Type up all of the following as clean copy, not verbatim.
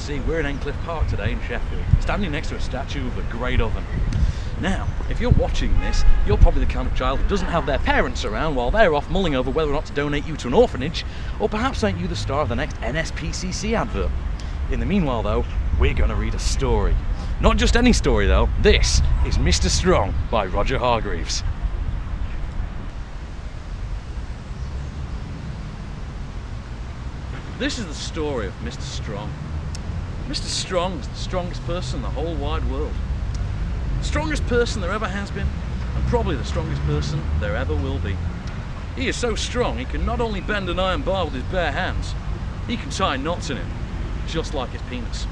see, we're in Endcliffe Park today in Sheffield, standing next to a statue of the Great Oven. Now, if you're watching this, you're probably the kind of child who doesn't have their parents around while they're off mulling over whether or not to donate you to an orphanage, or perhaps ain't you the star of the next NSPCC advert. In the meanwhile though, we're going to read a story. Not just any story though, this is Mr. Strong by Roger Hargreaves. This is the story of Mr. Strong. Mr. Strong is the strongest person in the whole wide world. The strongest person there ever has been, and probably the strongest person there ever will be. He is so strong he can not only bend an iron bar with his bare hands, he can tie knots in it, just like his penis.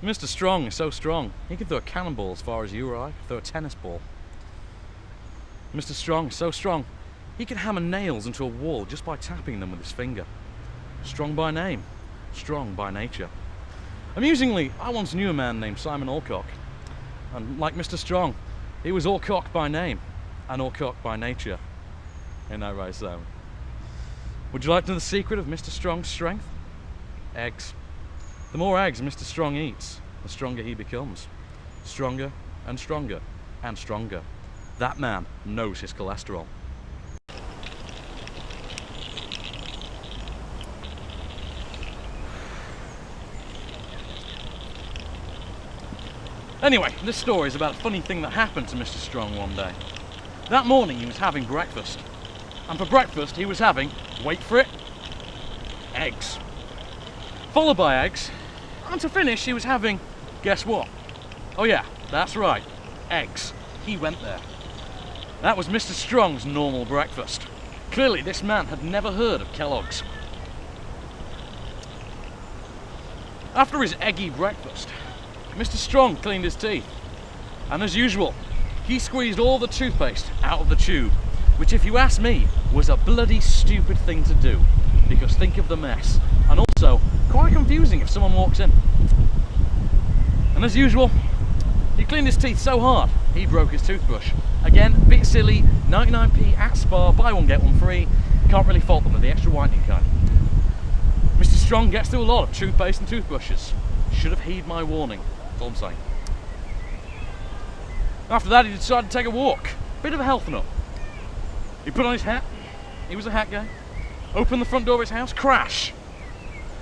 Mr. Strong is so strong, he can throw a cannonball as far as you or I could throw a tennis ball. Mr. Strong is so strong, he can hammer nails into a wall just by tapping them with his finger. Strong by name, strong by nature. Amusingly, I once knew a man named Simon Alcock, and like Mr. Strong, he was Alcock by name and Alcock by nature. Ain't that right, Simon? Would you like to know the secret of Mr. Strong's strength? Eggs. The more eggs Mr. Strong eats, the stronger he becomes. Stronger and stronger and stronger. That man knows his cholesterol. Anyway, this story is about a funny thing that happened to Mr. Strong one day. That morning he was having breakfast. And for breakfast he was having, wait for it, eggs. Followed by eggs. And to finish, he was having, guess what? Oh yeah, that's right, eggs. He went there. That was Mr. Strong's normal breakfast. Clearly, this man had never heard of Kellogg's. After his eggy breakfast, Mr. Strong cleaned his teeth. And as usual, he squeezed all the toothpaste out of the tube, which if you ask me, was a bloody stupid thing to do. Because think of the mess. And also, quite confusing if someone walks in. And as usual, he cleaned his teeth so hard, he broke his toothbrush. Again, bit silly, 99p at Spar, buy one get one free. Can't really fault them with the extra whitening kind. Mr. Strong gets through a lot of toothpaste and toothbrushes. Should have heeded my warning, that's all I'm saying. After that, he decided to take a walk. Bit of a health nut. He put on his hat, he was a hat guy. Opened the front door of his house, crash!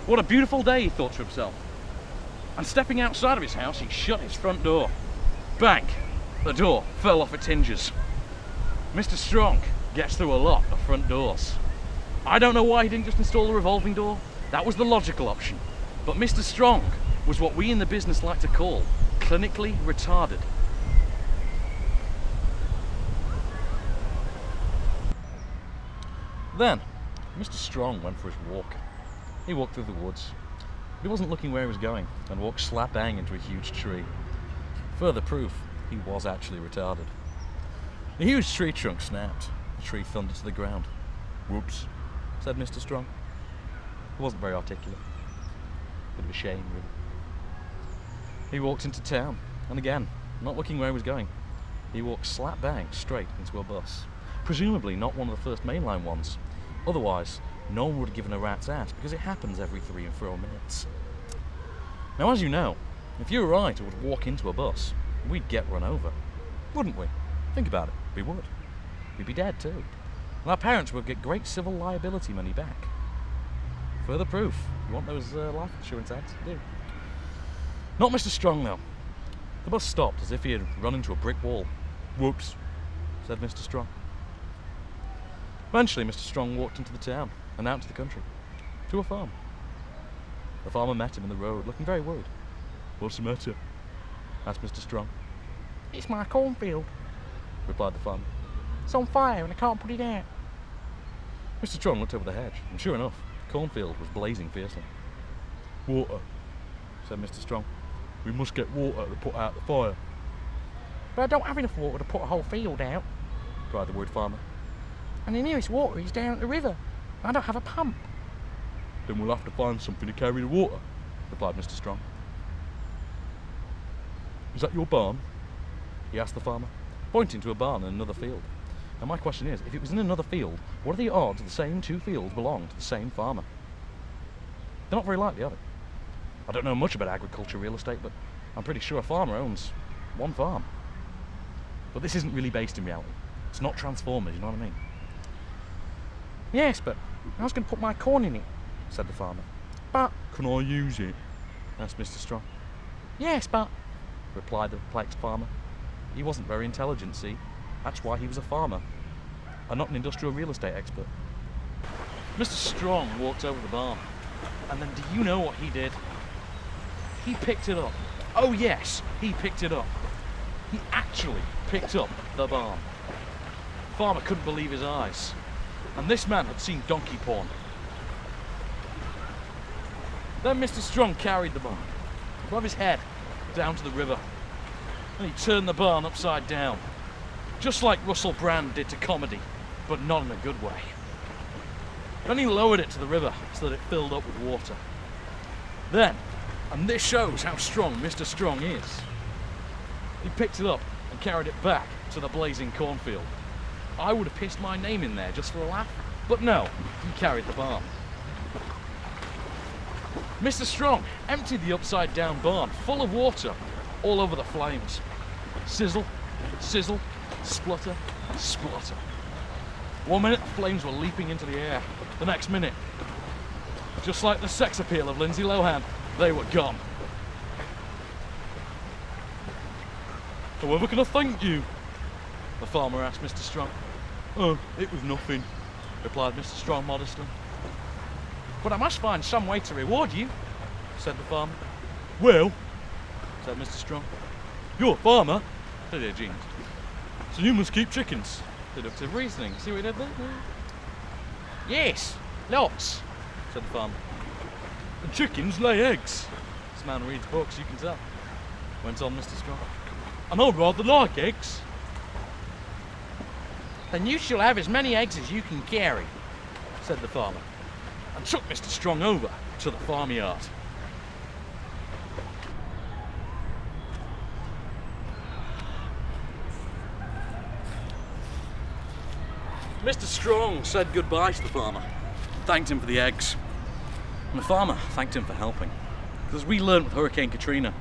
What a beautiful day, he thought to himself. And stepping outside of his house, he shut his front door. Bang! The door fell off its hinges. Mr. Strong gets through a lot of front doors. I don't know why he didn't just install a revolving door. That was the logical option. But Mr. Strong was what we in the business like to call clinically retarded. Then, Mr. Strong went for his walk. He walked through the woods. But he wasn't looking where he was going and walked slap bang into a huge tree. Further proof, he was actually retarded. The huge tree trunk snapped. The tree thundered to the ground. Whoops, said Mr. Strong. He wasn't very articulate. Bit of a shame, really. He walked into town, and again, not looking where he was going, he walked slap bang straight into a bus. Presumably not one of the first mainline ones. Otherwise, no one would have given a rat's ass because it happens every 3 or 4 minutes. Now, as you know, if you or I would walk into a bus, we'd get run over, wouldn't we? Think about it, we would. We'd be dead too. And our parents would get great civil liability money back. Further proof, you want those life insurance ads? Do. Not Mr. Strong though. The bus stopped as if he had run into a brick wall. Whoops, said Mr. Strong. Eventually, Mr. Strong walked into the town and out to the country, to a farm. The farmer met him in the road, looking very worried. What's the matter? Asked Mr. Strong. It's my cornfield, replied the farmer. It's on fire and I can't put it out. Mr. Strong looked over the hedge, and sure enough, the cornfield was blazing fiercely. Water, said Mr. Strong. We must get water to put out the fire. But I don't have enough water to put a whole field out, cried the worried farmer. And the nearest water is down at the river. I don't have a pump. Then we'll have to find something to carry the water, replied Mr. Strong. Is that your barn? He asked the farmer. pointing to a barn in another field. And my question is, if it was in another field, what are the odds the same two fields belong to the same farmer? They're not very likely, are they? I don't know much about agriculture real estate, but I'm pretty sure a farmer owns one farm. But this isn't really based in reality. It's not Transformers, you know what I mean? Yes, but I was going to put my corn in it, said the farmer. But can I use it? Asked Mr. Strong. Yes, but, replied the perplexed farmer. He wasn't very intelligent, see? That's why he was a farmer, and not an industrial real estate expert. Mr. Strong walked over the barn, and then do you know what he did? He picked it up. Oh yes, he picked it up. He actually picked up the barn. The farmer couldn't believe his eyes, and this man had seen donkey porn. Then Mr. Strong carried the barn above his head down to the river, and he turned the barn upside down, just like Russell Brand did to comedy, but not in a good way. Then he lowered it to the river so that it filled up with water. Then, and this shows how strong Mr. Strong is, he picked it up and carried it back to the blazing cornfield. I would have pissed my name in there just for a laugh, but no, he carried the barn. Mr. Strong emptied the upside down barn full of water all over the flames. Sizzle, sizzle, splutter, splutter. 1 minute the flames were leaping into the air. The next minute, just like the sex appeal of Lindsay Lohan, they were gone. However can I thank you? The farmer asked Mr. Strong. Oh, it was nothing, replied Mr. Strong modestly. But I must find some way to reward you, said the farmer. Well, said Mr. Strong. You're a farmer, said the genius. So you must keep chickens. Deductive reasoning. See what he did there? Yes, lots, said the farmer. And chickens lay eggs. This man reads books, you can tell. Went on Mr. Strong. And I'd rather like eggs. Then you shall have as many eggs as you can carry, said the farmer, and took Mr. Strong over to the farmyard. Mr. Strong said goodbye to the farmer, thanked him for the eggs, and the farmer thanked him for helping. Because as we learned with Hurricane Katrina,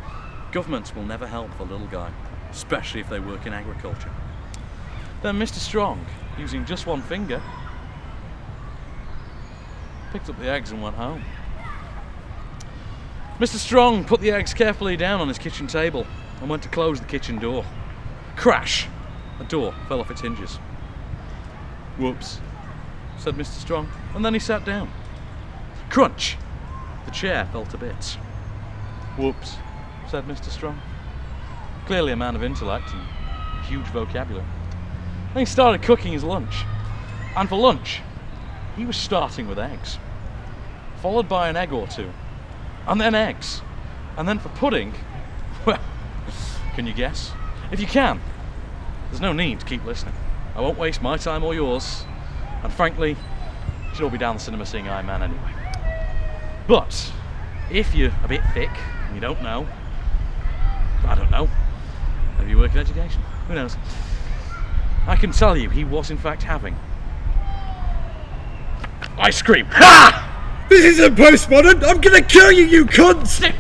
governments will never help the little guy, especially if they work in agriculture. Then Mr. Strong, using just one finger, picked up the eggs and went home. Mr. Strong put the eggs carefully down on his kitchen table and went to close the kitchen door. Crash! The door fell off its hinges. Whoops, said Mr. Strong, and then he sat down. Crunch! The chair fell to bits. Whoops, said Mr. Strong. Clearly a man of intellect and huge vocabulary. Then he started cooking his lunch. And for lunch, he was starting with eggs, followed by an egg or two, and then eggs. And then for pudding, well, can you guess? If you can, there's no need to keep listening. I won't waste my time or yours, and frankly, you should all be down the cinema seeing Iron Man anyway. But, if you're a bit thick, and you don't know, I don't know, maybe you work in education, who knows? I can tell you he was in fact having ice cream. Ha! This isn't postmodern! I'm gonna kill you, you cunt!